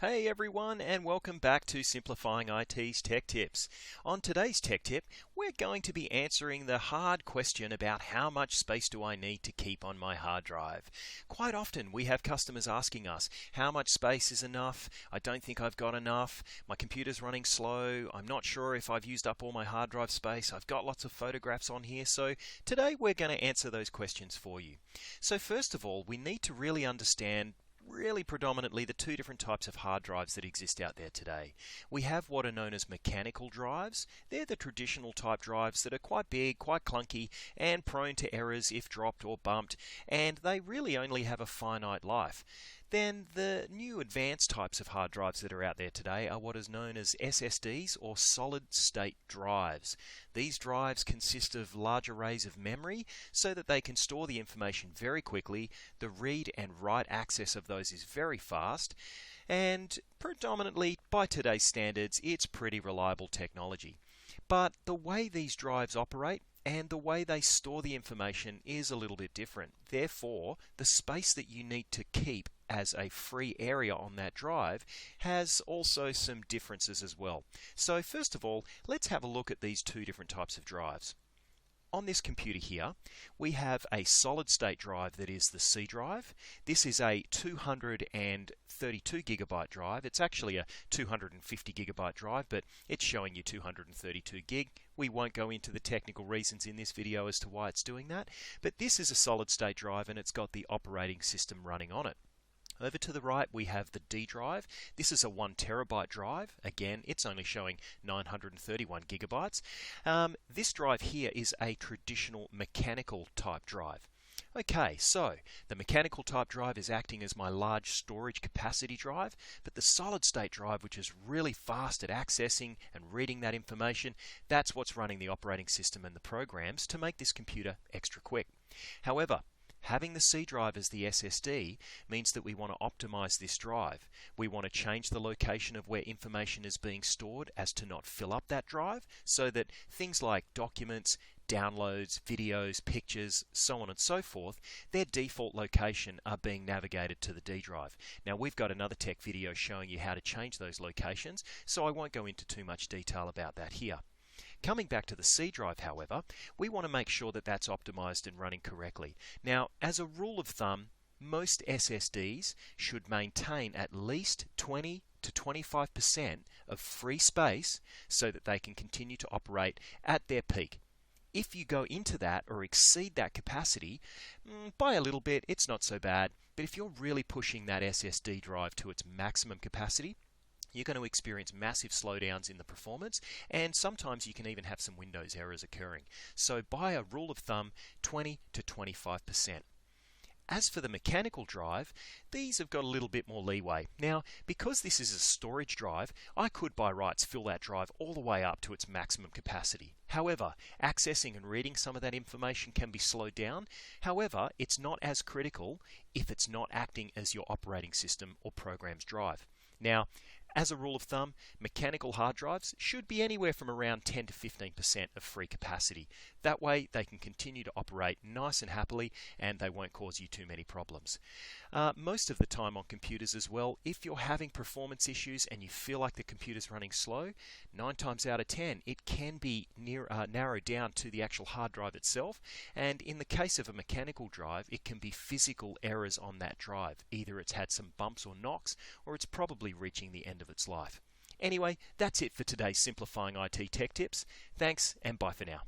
Hey everyone, and welcome back to Simplifying IT's Tech Tips. On today's Tech Tip, we're going to be answering the hard question about how much space do I need to keep on my hard drive. Quite often we have customers asking us, how much space is enough? I don't think I've got enough. My computer's running slow. I'm not sure if I've used up all my hard drive space. I've got lots of photographs on here. So today we're going to answer those questions for you. So first of all, we need to really understand predominantly the two different types of hard drives that exist out there today. We have what are known as mechanical drives. They're the traditional type drives that are quite big, quite clunky, and prone to errors if dropped or bumped, and they really only have a finite life. Then the new advanced types of hard drives that are out there today are what is known as SSDs, or solid state drives. These drives consist of large arrays of memory so that they can store the information very quickly. The read and write access of those is very fast, and predominantly by today's standards it's pretty reliable technology. But the way these drives operate and the way they store the information is a little bit different. Therefore, the space that you need to keep as a free area on that drive has also some differences as well. So first of all, let's have a look at these two different types of drives. On this computer here, we have a solid state drive that is the C drive. This is a 232 gigabyte drive. It's actually a 250 gigabyte drive, but it's showing you 232 gig. We won't go into the technical reasons in this video as to why it's doing that, but this is a solid state drive and it's got the operating system running on it. Over to the right we have the D drive. This is a 1 terabyte drive. Again, it's only showing 931 gigabytes. This drive here is a traditional mechanical type drive. Okay, so the mechanical type drive is acting as my large storage capacity drive, but the solid state drive, which is really fast at accessing and reading that information, that's what's running the operating system and the programs to make this computer extra quick. However, having the C drive as the SSD means that we want to optimize this drive. We want to change the location of where information is being stored as to not fill up that drive, so that things like documents, downloads, videos, pictures, so on and so forth, their default location are being navigated to the D drive. Now we've got another tech video showing you how to change those locations, so I won't go into too much detail about that here. Coming back to the C drive, however, we want to make sure that that's optimized and running correctly. Now, as a rule of thumb, most SSDs should maintain at least 20 to 25% of free space so that they can continue to operate at their peak. If you go into that or exceed that capacity by a little bit, it's not so bad. But if you're really pushing that SSD drive to its maximum capacity, you're going to experience massive slowdowns in the performance, and sometimes you can even have some Windows errors occurring. So by a rule of thumb, 20 to 25%. As for the mechanical drive, these have got a little bit more leeway. Now, because this is a storage drive, I could by rights fill that drive all the way up to its maximum capacity. However, accessing and reading some of that information can be slowed down. However, it's not as critical if it's not acting as your operating system or program's drive. Now, as a rule of thumb, mechanical hard drives should be anywhere from around 10 to 15% of free capacity. That way they can continue to operate nice and happily and they won't cause you too many problems. Most of the time on computers as well, if you're having performance issues and you feel like the computer's running slow, 9 times out of 10 it can be narrowed down to the actual hard drive itself, and in the case of a mechanical drive it can be physical errors on that drive. Either it's had some bumps or knocks, or it's probably reaching the end of its life. Anyway, that's it for today's Simplifying IT Tech Tips. Thanks and bye for now.